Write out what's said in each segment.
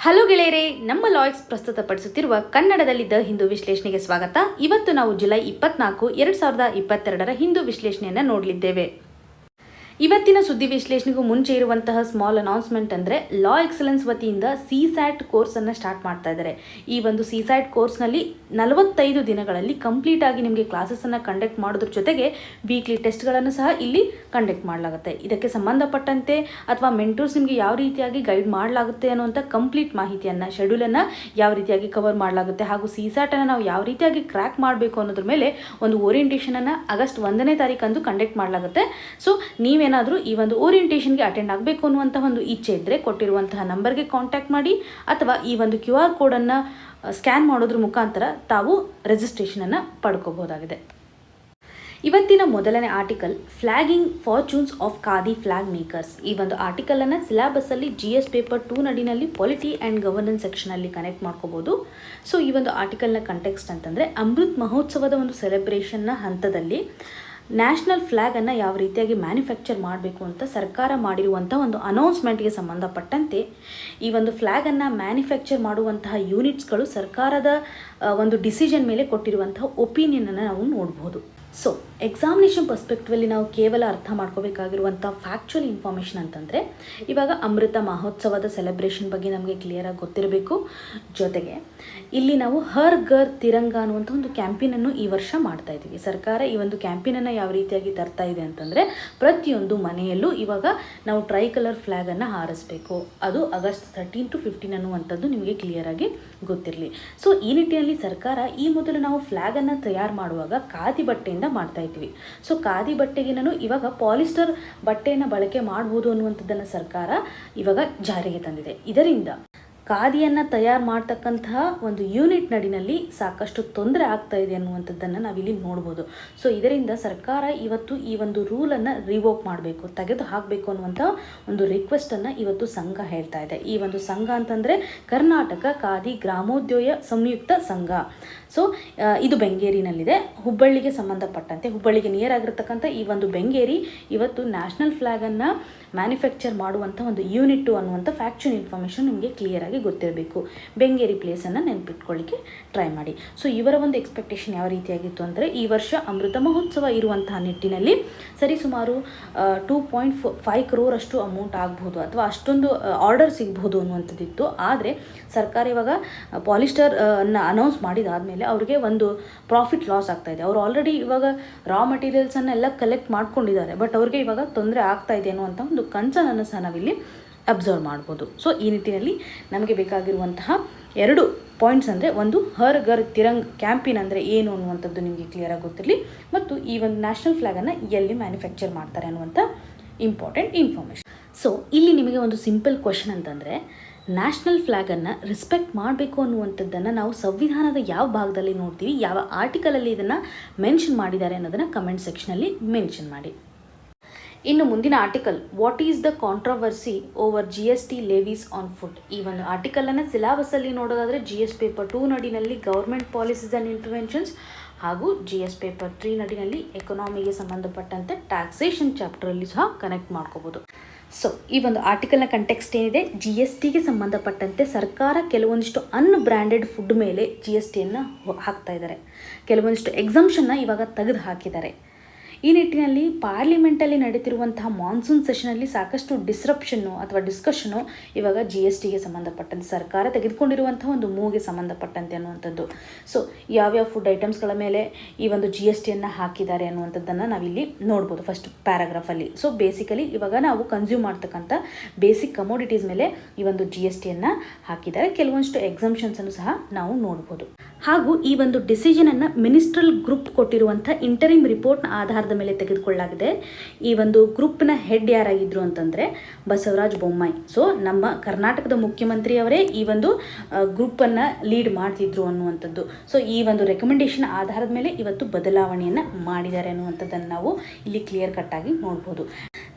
Hello ಗೆಳೆಯರೇ, ನಮ್ಮ ಲಾಯ್ಸ್ ಪ್ರಸ್ತುತಪಡಿಸುತ್ತಿರುವ ಕನ್ನಡದಲ್ಲಿ ದ ಹಿಂದೂ ವಿಶ್ಲೇಷಣೆಗೆ ಸ್ವಾಗತ. ಇವತ್ತು ನಾವು ಜುಲೈ 24, 2022 ಹಿಂದೂ ವಿಶ್ಲೇಷಣೆಯನ್ನು ನೋಡಲಿದ್ದೇವೆ. ಇವತ್ತಿನ ಸುದ್ದಿ ವಿಶ್ಲೇಷಣೆಗೂ ಮುಂಚೆ ಇರುವಂತಹ ಸ್ಮಾಲ್ ಅನೌನ್ಸ್ಮೆಂಟ್ ಅಂದರೆ ಲಾ ಎಕ್ಸಲೆನ್ಸ್ ವತಿಯಿಂದ CSAT ಕೋರ್ಸನ್ನು ಸ್ಟಾರ್ಟ್ ಮಾಡ್ತಾ ಇದ್ದಾರೆ. ಈ ಒಂದು CSAT ಕೋರ್ಸ್ನಲ್ಲಿ 45 ದಿನಗಳಲ್ಲಿ ಕಂಪ್ಲೀಟ್ ಆಗಿ ನಿಮಗೆ ಕ್ಲಾಸಸ್ಸನ್ನು ಕಂಡಕ್ಟ್ ಮಾಡೋದ್ರ ಜೊತೆಗೆ ವೀಕ್ಲಿ ಟೆಸ್ಟ್ಗಳನ್ನು ಸಹ ಇಲ್ಲಿ ಕಂಡಕ್ಟ್ ಮಾಡಲಾಗುತ್ತೆ. ಇದಕ್ಕೆ ಸಂಬಂಧಪಟ್ಟಂತೆ ಅಥವಾ ಮೆಂಟರ್ಸ್ ನಿಮಗೆ ಯಾವ ರೀತಿಯಾಗಿ ಗೈಡ್ ಮಾಡಲಾಗುತ್ತೆ ಅನ್ನುವಂಥ ಕಂಪ್ಲೀಟ್ ಮಾಹಿತಿಯನ್ನು, ಶೆಡ್ಯೂಲನ್ನು ಯಾವ ರೀತಿಯಾಗಿ ಕವರ್ ಮಾಡಲಾಗುತ್ತೆ ಹಾಗೂ CSATನ್ನು ನಾವು ಯಾವ ರೀತಿಯಾಗಿ ಕ್ರ್ಯಾಕ್ ಮಾಡಬೇಕು ಅನ್ನೋದ್ರ ಮೇಲೆ ಒಂದು ಓರಿಯೆಂಟೇಷನನ್ನು ಆಗಸ್ಟ್ 1ನೇ ತಾರೀಕಂದು ಕಂಡಕ್ಟ್ ಮಾಡಲಾಗುತ್ತೆ. ಸೊ ನೀವೇನಾದರೂ ಈ ಒಂದು ಓರಿಯೆಂಟೇಷನ್ಗೆ ಅಟೆಂಡ್ ಆಗಬೇಕು ಅನ್ನುವಂಥ ಒಂದು ಇಚ್ಛೆ ಇದ್ದರೆ ಕೊಟ್ಟಿರುವಂತಹ ನಂಬರ್ಗೆ ಕಾಂಟ್ಯಾಕ್ಟ್ ಮಾಡಿ ಅಥವಾ ಈ ಒಂದು QR ಕೋಡನ್ನು ಸ್ಕ್ಯಾನ್ ಮಾಡೋದ್ರ ಮುಖಾಂತರ ತಾವು ರಿಜಿಸ್ಟ್ರೇಷನನ್ನು ಪಡ್ಕೋಬಹುದಾಗಿದೆ. ಇವತ್ತಿನ ಮೊದಲನೇ article flagging fortunes of khadi flag makers. ಈ ಒಂದು ಆರ್ಟಿಕಲನ್ನು ಸಿಲೆಬಸ್ಸಲ್ಲಿ GS ಪೇಪರ್ 2 ನಡಿನಲ್ಲಿ ಪಾಲಿಟಿ ಆ್ಯಂಡ್ ಗವರ್ನೆನ್ಸ್ ಸೆಕ್ಷನಲ್ಲಿ ಕನೆಕ್ಟ್ ಮಾಡ್ಕೋಬೋದು. ಸೊ ಈ ಒಂದು ಆರ್ಟಿಕಲ್ನ ಕಂಟೆಕ್ಸ್ಟ್ ಅಂತಂದರೆ ಅಮೃತ್ ಮಹೋತ್ಸವದ ಒಂದು ಸೆಲೆಬ್ರೇಷನ್ನ ಹಂತದಲ್ಲಿ ನ್ಯಾಷನಲ್ ಫ್ಲ್ಯಾಗನ್ನು ಯಾವ ರೀತಿಯಾಗಿ ಮ್ಯಾನುಫ್ಯಾಕ್ಚರ್ ಮಾಡಬೇಕು ಅಂತ ಸರ್ಕಾರ ಮಾಡಿರುವಂಥ ಒಂದು ಅನೌನ್ಸ್ಮೆಂಟ್ಗೆ ಸಂಬಂಧಪಟ್ಟಂತೆ ಈ ಒಂದು ಫ್ಲ್ಯಾಗನ್ನು ಮ್ಯಾನುಫ್ಯಾಕ್ಚರ್ ಮಾಡುವಂತಹ ಯೂನಿಟ್ಸ್ಗಳು ಸರ್ಕಾರದ ಒಂದು ಡಿಸಿಷನ್ ಮೇಲೆ ಕೊಟ್ಟಿರುವಂತಹ ಒಪಿನಿಯನನ್ನು ನಾವು ನೋಡ್ಬೋದು. ಸೊ ಎಕ್ಸಾಮಿನೇಷನ್ ಪರ್ಸ್ಪೆಕ್ಟಿವಲ್ಲಿ ನಾವು ಕೇವಲ ಅರ್ಥ ಮಾಡ್ಕೋಬೇಕಾಗಿರುವಂಥ ಫ್ಯಾಕ್ಚುಯಲ್ ಇನ್ಫಾರ್ಮೇಷನ್ ಅಂತಂದರೆ ಇವಾಗ ಅಮೃತ ಮಹೋತ್ಸವದ ಸೆಲೆಬ್ರೇಷನ್ ಬಗ್ಗೆ ನಮಗೆ ಕ್ಲಿಯರಾಗಿ ಗೊತ್ತಿರಬೇಕು. ಜೊತೆಗೆ ಇಲ್ಲಿ ನಾವು ಹರ್ ಘರ್ ತಿರಂಗ ಅನ್ನುವಂಥ ಒಂದು ಕ್ಯಾಂಪೇನನ್ನು ಈ ವರ್ಷ ಮಾಡ್ತಾ ಇದ್ದೀವಿ. ಸರ್ಕಾರ ಈ ಒಂದು ಕ್ಯಾಂಪೇನನ್ನು ಯಾವ ರೀತಿಯಾಗಿ ತರ್ತಾ ಇದೆ ಅಂತಂದರೆ ಪ್ರತಿಯೊಂದು ಮನೆಯಲ್ಲೂ ಇವಾಗ ನಾವು ಟ್ರೈ ಕಲರ್ ಫ್ಲ್ಯಾಗನ್ನು ಹಾರಿಸಬೇಕು. ಅದು ಆಗಸ್ಟ್ 13 to 15 ಅನ್ನುವಂಥದ್ದು ನಿಮಗೆ ಕ್ಲಿಯರಾಗಿ ಗೊತ್ತಿರಲಿ. ಸೊ ಈ ನಿಟ್ಟಿನಲ್ಲಿ ಸರ್ಕಾರ ಈ ಮೊದಲು ನಾವು ಫ್ಲ್ಯಾಗನ್ನು ತಯಾರು ಮಾಡುವಾಗ ಖಾದಿ ಬಟ್ಟೆಯಿಂದ ಮಾಡ್ತಾ ಇದ್ವಿ. ಸೊ ಖಾದಿ ಬಟ್ಟೆಗೆ ನಾನು ಇವಾಗ ಪಾಲಿಸ್ಟರ್ ಬಟ್ಟೆಯನ್ನು ಬಳಕೆ ಮಾಡ್ಬೋದು ಅನ್ನುವಂಥದ್ದನ್ನು ಸರ್ಕಾರ ಇವಾಗ ಜಾರಿಗೆ ತಂದಿದೆ. ಇದರಿಂದ ಖಾದಿಯನ್ನು ತಯಾರು ಮಾಡ್ತಕ್ಕಂತಹ ಒಂದು ಯೂನಿಟ್ ನಡಿನಲ್ಲಿ ಸಾಕಷ್ಟು ತೊಂದರೆ ಆಗ್ತಾ ಇದೆ ಅನ್ನುವಂಥದ್ದನ್ನು ನಾವಿಲ್ಲಿ ನೋಡ್ಬೋದು. ಸೊ ಇದರಿಂದ ಸರ್ಕಾರ ಇವತ್ತು ಈ ಒಂದು ರೂಲನ್ನು ರಿವೋಕ್ ಮಾಡಬೇಕು, ತೆಗೆದು ಹಾಕಬೇಕು ಅನ್ನುವಂಥ ಒಂದು ರಿಕ್ವೆಸ್ಟನ್ನು ಇವತ್ತು ಸಂಘ ಹೇಳ್ತಾ ಇದೆ. ಈ ಒಂದು ಸಂಘ ಅಂತಂದರೆ ಕರ್ನಾಟಕ ಖಾದಿ ಗ್ರಾಮೋದ್ಯೋಗ ಸಂಯುಕ್ತ ಸಂಘ. ಸೊ ಇದು ಬೆಂಗೇರಿನಲ್ಲಿದೆ. ಹುಬ್ಬಳ್ಳಿಗೆ ಸಂಬಂಧಪಟ್ಟಂತೆ ಹುಬ್ಬಳ್ಳಿಗೆ ನಿಯರ್ ಆಗಿರ್ತಕ್ಕಂಥ ಈ ಒಂದು ಬೆಂಗೇರಿ ಇವತ್ತು ನ್ಯಾಷನಲ್ ಫ್ಲ್ಯಾಗನ್ನು ಮ್ಯಾನುಫ್ಯಾಕ್ಚರ್ ಮಾಡುವಂಥ ಒಂದು ಯೂನಿಟ್ಟು ಅನ್ನುವಂಥ ಫ್ಯಾಕ್ಚುಯಲ್ ಇನ್ಫಾರ್ಮೇಷನ್ ನಿಮಗೆ ಕ್ಲಿಯರಾಗಿ ಗೊತ್ತಿರಬೇಕು. ಬೆಂಗೇರಿ ಪ್ಲೇಸನ್ನು ನೆನಪಿಟ್ಕೊಳ್ಳಿಕ್ಕೆ ಟ್ರೈ ಮಾಡಿ. ಸೊ ಇವರ ಒಂದು ಎಕ್ಸ್ಪೆಕ್ಟೇಷನ್ ಯಾವ ರೀತಿಯಾಗಿತ್ತು ಅಂದರೆ ಈ ವರ್ಷ ಅಮೃತ ಮಹೋತ್ಸವ ಇರುವಂತಹ ನಿಟ್ಟಿನಲ್ಲಿ ಸರಿಸುಮಾರು 2.5 crore ಅಷ್ಟು ಅಮೌಂಟ್ ಆಗ್ಬೋದು ಅಥವಾ ಅಷ್ಟೊಂದು ಆರ್ಡರ್ ಸಿಗ್ಬೋದು ಅನ್ನುವಂಥದ್ದಿತ್ತು. ಆದರೆ ಸರ್ಕಾರ ಇವಾಗ ಪಾಲಿಸ್ಟರ್ ಅನೌನ್ಸ್ ಮಾಡಿದಾದಮೇಲೆ ಅವ್ರಿಗೆ ಒಂದು ಪ್ರಾಫಿಟ್ ಲಾಸ್ ಆಗ್ತಾಯಿದೆ. ಅವರು ಆಲ್ರೆಡಿ ಇವಾಗ ರಾ ಮಟೀರಿಯಲ್ಸನ್ನೆಲ್ಲ ಕಲೆಕ್ಟ್ ಮಾಡ್ಕೊಂಡಿದ್ದಾರೆ, ಬಟ್ ಅವ್ರಿಗೆ ಇವಾಗ ತೊಂದರೆ ಆಗ್ತಾ ಇದೆ ಅನ್ನುವಂಥ ಒಂದು ಕನ್ಸರ್ನನ್ನು ಸಹ ನಾವಿಲ್ಲಿ ಅಬ್ಸರ್ವ್ ಮಾಡ್ಬೋದು. ಸೊ ಈ ನಿಟ್ಟಿನಲ್ಲಿ ನಮಗೆ ಬೇಕಾಗಿರುವಂತಹ 2 ಪಾಯಿಂಟ್ಸ್ ಅಂದರೆ ಒಂದು ಹರ್ ಘರ್ ತಿರಂಗ್ ಕ್ಯಾಂಪೇನ್ ಅಂದರೆ ಏನು ಅನ್ನುವಂಥದ್ದು ನಿಮಗೆ ಕ್ಲಿಯರಾಗಿ ಗೊತ್ತಿರಲಿ, ಮತ್ತು ಈ ಒಂದು ನ್ಯಾಷನಲ್ ಫ್ಲ್ಯಾಗನ್ನು ಎಲ್ಲಿ ಮ್ಯಾನುಫ್ಯಾಕ್ಚರ್ ಮಾಡ್ತಾರೆ ಅನ್ನುವಂಥ ಇಂಪಾರ್ಟೆಂಟ್ ಇನ್ಫಾರ್ಮೇಷನ್. ಸೊ ಇಲ್ಲಿ ನಿಮಗೆ ಒಂದು ಸಿಂಪಲ್ ಕ್ವೆಶನ್ ಅಂತಂದರೆ ನ್ಯಾಷನಲ್ ಫ್ಲ್ಯಾಗನ್ನು ರೆಸ್ಪೆಕ್ಟ್ ಮಾಡಬೇಕು ಅನ್ನುವಂಥದ್ದನ್ನು ನಾವು ಸಂವಿಧಾನದ ಯಾವ ಭಾಗದಲ್ಲಿ ನೋಡ್ತೀವಿ, ಯಾವ ಆರ್ಟಿಕಲಲ್ಲಿ ಇದನ್ನು ಮೆನ್ಷನ್ ಮಾಡಿದ್ದಾರೆ ಅನ್ನೋದನ್ನು ಕಮೆಂಟ್ ಸೆಕ್ಷನಲ್ಲಿ ಮೆನ್ಷನ್ ಮಾಡಿ. ಇನ್ನು ಮುಂದಿನ article what is the controversy over GST levies on food. ಈ ಒಂದು ಆರ್ಟಿಕಲನ್ನು ಸಿಲೆಬಸ್ಸಲ್ಲಿ ನೋಡೋದಾದರೆ GS ಪೇಪರ್ 2 ನಡಿನಲ್ಲಿ ಗೌರ್ಮೆಂಟ್ ಪಾಲಿಸೀಸ್ ಆ್ಯಂಡ್ ಇಂಟರ್ವೆನ್ಷನ್ಸ್ ಹಾಗೂ GS ಪೇಪರ್ 3 ನಡಿನಲ್ಲಿ ಎಕನಾಮಿಗೆ ಸಂಬಂಧಪಟ್ಟಂತೆ ಟ್ಯಾಕ್ಸೇಷನ್ ಚಾಪ್ಟರಲ್ಲಿ ಸಹ ಕನೆಕ್ಟ್ ಮಾಡ್ಕೋಬೋದು. ಸೊ ಈ ಒಂದು ಆರ್ಟಿಕಲ್ನ ಕಂಟೆಕ್ಸ್ಟ್ ಏನಿದೆ, GSTಗೆ ಸಂಬಂಧಪಟ್ಟಂತೆ ಸರ್ಕಾರ ಕೆಲವೊಂದಿಷ್ಟು ಅನ್ಬ್ರ್ಯಾಂಡೆಡ್ ಫುಡ್ ಮೇಲೆ GSTಯನ್ನು ಹಾಕ್ತಾ ಇದ್ದಾರೆ. ಕೆಲವೊಂದಿಷ್ಟು ಎಕ್ಸಂಪ್ಷನ್ನ ಇವಾಗ ತೆಗೆದು ಹಾಕಿದ್ದಾರೆ. ಈ ನಿಟ್ಟಿನಲ್ಲಿ ಪಾರ್ಲಿಮೆಂಟಲ್ಲಿ ನಡೀತಿರುವಂತಹ ಮಾನ್ಸೂನ್ ಸೆಷನಲ್ಲಿ ಸಾಕಷ್ಟು ಡಿಸ್ರಪ್ಷನ್ನು ಅಥವಾ ಡಿಸ್ಕಷನ್ನು ಇವಾಗ GSTಗೆ ಸಂಬಂಧಪಟ್ಟಂತೆ ಸರ್ಕಾರ ತೆಗೆದುಕೊಂಡಿರುವಂತಹ ಒಂದು ಮೂವ್ಗೆ ಸಂಬಂಧಪಟ್ಟಂತೆ ಅನ್ನುವಂಥದ್ದು. ಸೊ ಯಾವ್ಯಾವ ಫುಡ್ ಐಟಮ್ಸ್ಗಳ ಮೇಲೆ ಈ ಒಂದು GSTಯನ್ನು ಹಾಕಿದ್ದಾರೆ ಅನ್ನುವಂಥದ್ದನ್ನು ನಾವಿಲ್ಲಿ ನೋಡ್ಬೋದು ಫಸ್ಟ್ ಪ್ಯಾರಾಗ್ರಾಫಲ್ಲಿ. ಸೊ ಬೇಸಿಕಲಿ ಇವಾಗ ನಾವು ಕನ್ಸ್ಯೂಮ್ ಮಾಡ್ತಕ್ಕಂಥ ಬೇಸಿಕ್ ಕಮೋಡಿಟೀಸ್ ಮೇಲೆ ಈ ಒಂದು GSTಯನ್ನು ಹಾಕಿದ್ದಾರೆ. ಕೆಲವೊಂದಿಷ್ಟು ಎಕ್ಸಂಪ್ಷನ್ಸನ್ನು ಸಹ ನಾವು ನೋಡ್ಬೋದು. ಹಾಗೂ ಈ ಒಂದು ಡಿಸಿಷನನ್ನು ಮಿನಿಸ್ಟ್ರಲ್ ಗ್ರೂಪ್ ಕೊಟ್ಟಿರುವಂಥ ಇಂಟರಿಮ್ ರಿಪೋರ್ಟ್ನ ಆಧಾರದ ಮೇಲೆ ತೆಗೆದುಕೊಳ್ಳಲಾಗಿದೆ. ಈ ಒಂದು ಗ್ರೂಪ್ನ ಹೆಡ್ ಯಾರಾಗಿದ್ದರು ಅಂತಂದರೆ ಬಸವರಾಜ ಬೊಮ್ಮಾಯಿ. ಸೊ ನಮ್ಮ ಕರ್ನಾಟಕದ ಮುಖ್ಯಮಂತ್ರಿಯವರೇ ಈ ಒಂದು ಗ್ರೂಪನ್ನು ಲೀಡ್ ಮಾಡ್ತಿದ್ರು ಅನ್ನುವಂಥದ್ದು. ಸೊ ಈ ಒಂದು ರೆಕಮೆಂಡೇಷನ್ ಆಧಾರದ ಮೇಲೆ ಇವತ್ತು ಬದಲಾವಣೆಯನ್ನು ಮಾಡಿದ್ದಾರೆ ಅನ್ನುವಂಥದ್ದನ್ನು ನಾವು ಇಲ್ಲಿ ಕ್ಲಿಯರ್ ಕಟ್ಟಾಗಿ ನೋಡ್ಬೋದು.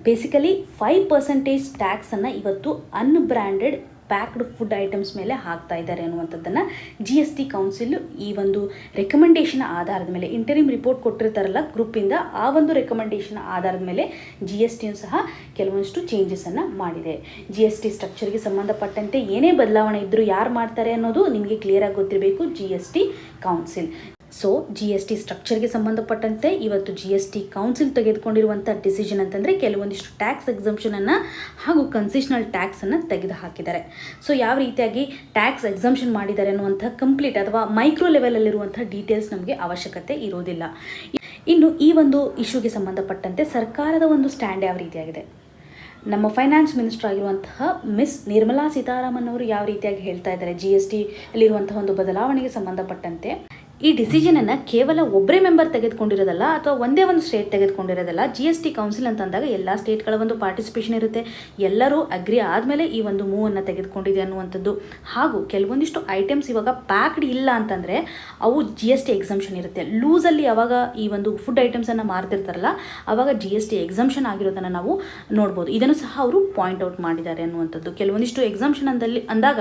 ಬೇಸಿಕಲಿ 5% ಟ್ಯಾಕ್ಸನ್ನು ಇವತ್ತು ಅನ್ಬ್ರ್ಯಾಂಡೆಡ್ ಪ್ಯಾಕ್ಡ್ ಫುಡ್ ಐಟಮ್ಸ್ ಮೇಲೆ ಹಾಕ್ತಾ ಇದ್ದಾರೆ ಅನ್ನುವಂಥದ್ದನ್ನು GST ಕೌನ್ಸಿಲ್ ಈ ಒಂದು ರೆಕಮೆಂಡೇಷನ್ ಆಧಾರದ ಮೇಲೆ ಇಂಟರಿಮ್ ರಿಪೋರ್ಟ್ ಕೊಟ್ಟಿರ್ತಾರಲ್ಲ ಗ್ರೂಪಿಂದ, ಆ ಒಂದು ರೆಕಮೆಂಡೇಷನ್ ಆಧಾರದ ಮೇಲೆ GSTಯೂ ಸಹ ಕೆಲವೊಂದಿಷ್ಟು ಚೇಂಜಸನ್ನು ಮಾಡಿದೆ. GST ಸ್ಟ್ರಕ್ಚರ್ಗೆ ಸಂಬಂಧಪಟ್ಟಂತೆ ಏನೇ ಬದಲಾವಣೆ ಇದ್ದರೂ ಯಾರು ಮಾಡ್ತಾರೆ ಅನ್ನೋದು ನಿಮಗೆ ಕ್ಲಿಯರಾಗಿ ಗೊತ್ತಿರಬೇಕು, GST ಕೌನ್ಸಿಲ್. ಸೊ GST ಸ್ಟ್ರಕ್ಚರ್ಗೆ ಸಂಬಂಧಪಟ್ಟಂತೆ ಇವತ್ತು GST ಕೌನ್ಸಿಲ್ ತೆಗೆದುಕೊಂಡಿರುವಂಥ ಡಿಸಿಷನ್ ಅಂತಂದರೆ ಕೆಲವೊಂದಿಷ್ಟು ಟ್ಯಾಕ್ಸ್ ಎಕ್ಸಂಪ್ಷನನ್ನು ಹಾಗೂ ಕನ್ಸೆಷನಲ್ ಟ್ಯಾಕ್ಸನ್ನು ತೆಗೆದು ಹಾಕಿದ್ದಾರೆ. ಸೊ ಯಾವ ರೀತಿಯಾಗಿ ಟ್ಯಾಕ್ಸ್ ಎಕ್ಸಂಪ್ಷನ್ ಮಾಡಿದ್ದಾರೆ ಅನ್ನುವಂಥ ಕಂಪ್ಲೀಟ್ ಅಥವಾ ಮೈಕ್ರೋ ಲೆವೆಲಲ್ಲಿರುವಂಥ ಡೀಟೇಲ್ಸ್ ನಮಗೆ ಅವಶ್ಯಕತೆ ಇರೋದಿಲ್ಲ. ಇನ್ನು ಈ ಒಂದು ಇಶ್ಯೂಗೆ ಸಂಬಂಧಪಟ್ಟಂತೆ ಸರ್ಕಾರದ ಒಂದು ಸ್ಟ್ಯಾಂಡ್ ಯಾವ ರೀತಿಯಾಗಿದೆ, ನಮ್ಮ ಫೈನಾನ್ಸ್ ಮಿನಿಸ್ಟರ್ ಆಗಿರುವಂತಹ ಮಿಸ್ ನಿರ್ಮಲಾ ಸೀತಾರಾಮನ್ ಅವರು ಯಾವ ರೀತಿಯಾಗಿ ಹೇಳ್ತಾ ಇದ್ದಾರೆ GST ಅಲ್ಲಿರುವಂತಹ ಒಂದು ಬದಲಾವಣೆಗೆ ಸಂಬಂಧಪಟ್ಟಂತೆ. ಈ ಡಿಸಿಷನನ್ನು ಕೇವಲ ಒಬ್ಬರೇ ಮೆಂಬರ್ ತೆಗೆದುಕೊಂಡಿರೋದಲ್ಲ ಅಥವಾ ಒಂದೇ ಒಂದು ಸ್ಟೇಟ್ ತೆಗೆದುಕೊಂಡಿರೋದಲ್ಲ. GST ಕೌನ್ಸಿಲ್ ಅಂತಂದಾಗ ಎಲ್ಲ ಸ್ಟೇಟ್ಗಳ ಒಂದು ಪಾರ್ಟಿಸಿಪೇಷನ್ ಇರುತ್ತೆ, ಎಲ್ಲರೂ ಅಗ್ರಿ ಆದಮೇಲೆ ಈ ಒಂದು ಮೂವನ್ನು ತೆಗೆದುಕೊಂಡಿದೆ ಅನ್ನುವಂಥದ್ದು. ಹಾಗೂ ಕೆಲವೊಂದಿಷ್ಟು ಐಟಮ್ಸ್ ಇವಾಗ ಪ್ಯಾಕ್ಡ್ ಇಲ್ಲ ಅಂತಂದರೆ ಅವು GST ಎಕ್ಸಂಪ್ಷನ್ ಇರುತ್ತೆ. ಲೂಸಲ್ಲಿ ಯಾವಾಗ ಈ ಒಂದು ಫುಡ್ ಐಟಮ್ಸನ್ನು ಮಾರ್ತಿರ್ತಾರಲ್ಲ ಆವಾಗ GST ಎಕ್ಸಂಪ್ಷನ್ ಆಗಿರೋದನ್ನು ನಾವು ನೋಡ್ಬೋದು. ಇದನ್ನು ಸಹ ಅವರು ಪಾಯಿಂಟ್ ಔಟ್ ಮಾಡಿದ್ದಾರೆ ಅನ್ನುವಂಥದ್ದು. ಕೆಲವೊಂದಿಷ್ಟು ಎಕ್ಸಂಪ್ಷನ್ ಅಂದಾಗ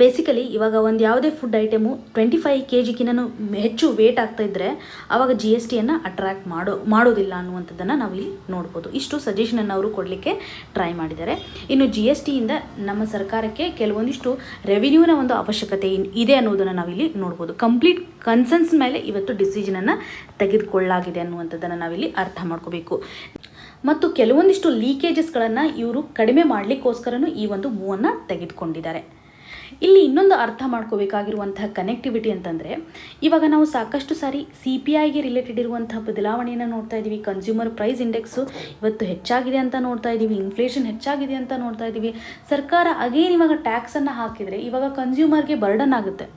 ಬೇಸಿಕಲಿ ಇವಾಗ ಒಂದು ಯಾವುದೇ ಫುಡ್ ಐಟಮು 25 kgಗಿನ್ನೂ ಹೆಚ್ಚು ವೇಟ್ ಆಗ್ತಾ ಇದ್ದರೆ ಆವಾಗ GSTಯನ್ನು ಅಟ್ರ್ಯಾಕ್ಟ್ ಮಾಡೋದಿಲ್ಲ ಅನ್ನುವಂಥದ್ದನ್ನು ನಾವಿಲ್ಲಿ ನೋಡ್ಬೋದು. ಇಷ್ಟು ಸಜೆಷನನ್ನು ಅವರು ಕೊಡಲಿಕ್ಕೆ ಟ್ರೈ ಮಾಡಿದ್ದಾರೆ. ಇನ್ನು GSTಯಿಂದ ನಮ್ಮ ಸರ್ಕಾರಕ್ಕೆ ಕೆಲವೊಂದಿಷ್ಟು ರೆವಿನ್ಯೂನ ಒಂದು ಅವಶ್ಯಕತೆ ಇದೆ ಅನ್ನೋದನ್ನು ನಾವಿಲ್ಲಿ ನೋಡ್ಬೋದು. ಕಂಪ್ಲೀಟ್ ಕನ್ಸರ್ನ್ಸ್ ಮೇಲೆ ಇವತ್ತು ಡಿಸಿಷನನ್ನು ತೆಗೆದುಕೊಳ್ಳಲಾಗಿದೆ ಅನ್ನುವಂಥದ್ದನ್ನು ನಾವಿಲ್ಲಿ ಅರ್ಥ ಮಾಡ್ಕೋಬೇಕು. ಮತ್ತು ಕೆಲವೊಂದಿಷ್ಟು ಲೀಕೇಜಸ್ಗಳನ್ನು ಇವರು ಕಡಿಮೆ ಮಾಡಲಿಕ್ಕೋಸ್ಕರನೂ ಈ ಒಂದು ಮೂವನ್ನು ತೆಗೆದುಕೊಂಡಿದ್ದಾರೆ. ಇಲ್ಲಿ ಇನ್ನೊಂದು ಅರ್ಥ ಮಾಡ್ಕೋಬೇಕಾಗಿರುವಂತಹ ಕನೆಕ್ಟಿವಿಟಿ ಅಂತಂದರೆ ಇವಾಗ ನಾವು ಸಾಕಷ್ಟು ಸಾರಿ CPIಗೆ ರಿಲೇಟೆಡ್ ಇರುವಂತಹ ಬದಲಾವಣೆಯನ್ನು ನೋಡ್ತಾ ಇದ್ದೀವಿ. ಕನ್ಸ್ಯೂಮರ್ ಪ್ರೈಸ್ ಇಂಡೆಕ್ಸು ಇವತ್ತು ಹೆಚ್ಚಾಗಿದೆ ಅಂತ ನೋಡ್ತಾ ಇದ್ದೀವಿ, ಇನ್ಫ್ಲೇಷನ್ ಹೆಚ್ಚಾಗಿದೆ ಅಂತ ನೋಡ್ತಾ ಇದ್ದೀವಿ. ಸರ್ಕಾರ ಅಗೇನ್ ಇವಾಗ ಟ್ಯಾಕ್ಸನ್ನು ಹಾಕಿದರೆ ಇವಾಗ ಕನ್ಸ್ಯೂಮರ್ಗೆ ಬರ್ಡನ್ ಆಗುತ್ತೆ.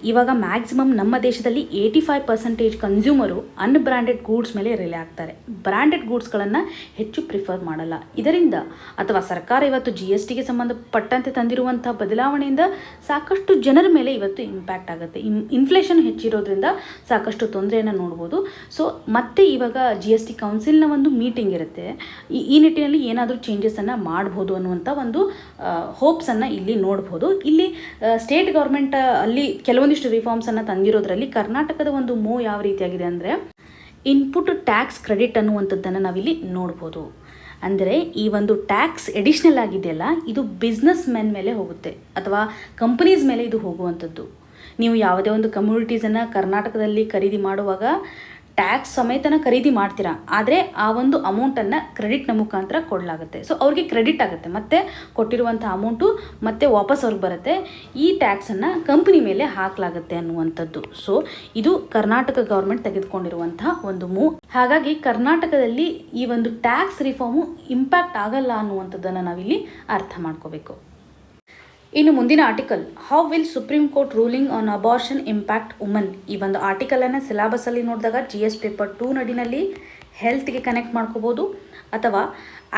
ಇವಾಗ ಮ್ಯಾಕ್ಸಿಮಮ್ ನಮ್ಮ ದೇಶದಲ್ಲಿ 85% ಕನ್ಸ್ಯೂಮರು ಅನ್ಬ್ರ್ಯಾಂಡೆಡ್ ಗೂಡ್ಸ್ ಮೇಲೆ ರಿಲೇ ಆಗ್ತಾರೆ. ಬ್ರ್ಯಾಂಡೆಡ್ ಗೂಡ್ಸ್ಗಳನ್ನು ಹೆಚ್ಚು ಪ್ರಿಫರ್ ಮಾಡಲ್ಲ. ಇದರಿಂದ ಅಥವಾ ಸರ್ಕಾರ ಇವತ್ತು GSTಗೆ ಸಂಬಂಧಪಟ್ಟಂತೆ ತಂದಿರುವಂಥ ಬದಲಾವಣೆಯಿಂದ ಸಾಕಷ್ಟು ಜನರ ಮೇಲೆ ಇವತ್ತು ಇಂಪ್ಯಾಕ್ಟ್ ಆಗುತ್ತೆ. ಇನ್ಫ್ಲೇಷನ್ ಹೆಚ್ಚಿರೋದ್ರಿಂದ ಸಾಕಷ್ಟು ತೊಂದರೆಯನ್ನು ನೋಡ್ಬೋದು. ಸೊ ಮತ್ತೆ ಇವಾಗ GST ಕೌನ್ಸಿಲ್ನ ಒಂದು ಮೀಟಿಂಗ್ ಇರುತ್ತೆ. ಈ ನಿಟ್ಟಿನಲ್ಲಿ ಏನಾದರೂ ಚೇಂಜಸನ್ನು ಮಾಡ್ಬೋದು ಅನ್ನುವಂಥ ಒಂದು ಹೋಪ್ಸನ್ನು ಇಲ್ಲಿ ನೋಡ್ಬೋದು. ಇಲ್ಲಿ ಸ್ಟೇಟ್ ಗೌರ್ಮೆಂಟ್ ಅಲ್ಲಿ ಕೆಲವೊಂದಿಷ್ಟು ರಿಫಾರ್ಮ್ಸನ್ನು ತಂದಿರೋದ್ರಲ್ಲಿ ಕರ್ನಾಟಕದ ಒಂದು ಮೂವ್ ಯಾವ ರೀತಿಯಾಗಿದೆ ಅಂದರೆ ಇನ್ಪುಟ್ ಟ್ಯಾಕ್ಸ್ ಕ್ರೆಡಿಟ್ ಅನ್ನುವಂಥದ್ದನ್ನು ನಾವಿಲ್ಲಿ ನೋಡ್ಬೋದು. ಅಂದರೆ ಈ ಒಂದು ಟ್ಯಾಕ್ಸ್ ಎಡಿಷ್ನಲ್ ಆಗಿದೆಯಲ್ಲ ಇದು ಬಿಸ್ನೆಸ್ ಮೆನ್ ಮೇಲೆ ಹೋಗುತ್ತೆ ಅಥವಾ ಕಂಪನೀಸ್ ಮೇಲೆ ಇದು ಹೋಗುವಂಥದ್ದು. ನೀವು ಯಾವುದೇ ಒಂದು ಕಮ್ಯುನಿಟೀಸನ್ನು ಕರ್ನಾಟಕದಲ್ಲಿ ಖರೀದಿ ಮಾಡುವಾಗ ಟ್ಯಾಕ್ಸ್ ಸಮೇತನ ಖರೀದಿ ಮಾಡ್ತೀರಾ, ಆದರೆ ಆ ಒಂದು ಅಮೌಂಟನ್ನು ಕ್ರೆಡಿಟ್ನ ಮುಖಾಂತರ ಕೊಡಲಾಗುತ್ತೆ. ಸೊ ಅವ್ರಿಗೆ ಕ್ರೆಡಿಟ್ ಆಗುತ್ತೆ, ಮತ್ತು ಕೊಟ್ಟಿರುವಂಥ ಅಮೌಂಟು ಮತ್ತೆ ವಾಪಸ್ ಅವ್ರಿಗೆ ಬರುತ್ತೆ. ಈ ಟ್ಯಾಕ್ಸನ್ನು ಕಂಪ್ನಿ ಮೇಲೆ ಹಾಕಲಾಗುತ್ತೆ ಅನ್ನುವಂಥದ್ದು. ಸೊ ಇದು ಕರ್ನಾಟಕ ಗೌರ್ಮೆಂಟ್ ತೆಗೆದುಕೊಂಡಿರುವಂಥ ಒಂದು ಮೂವ್. ಹಾಗಾಗಿ ಕರ್ನಾಟಕದಲ್ಲಿ ಈ ಒಂದು ಟ್ಯಾಕ್ಸ್ ರಿಫಾರ್ಮು ಇಂಪ್ಯಾಕ್ಟ್ ಆಗಲ್ಲ ಅನ್ನುವಂಥದ್ದನ್ನು ನಾವಿಲ್ಲಿ ಅರ್ಥ ಮಾಡ್ಕೋಬೇಕು. ಇನ್ನು ಮುಂದಿನ article, how will supreme court ruling on abortion impact woman. ಈ ಒಂದು ಆರ್ಟಿಕಲನ್ನು ಸಿಲೆಬಸಲ್ಲಿ ನೋಡಿದಾಗ GS ಪೇಪರ್ 2 ನಡಿನಲ್ಲಿ ಹೆಲ್ತ್ಗೆ ಕನೆಕ್ಟ್ ಮಾಡ್ಕೋಬೋದು ಅಥವಾ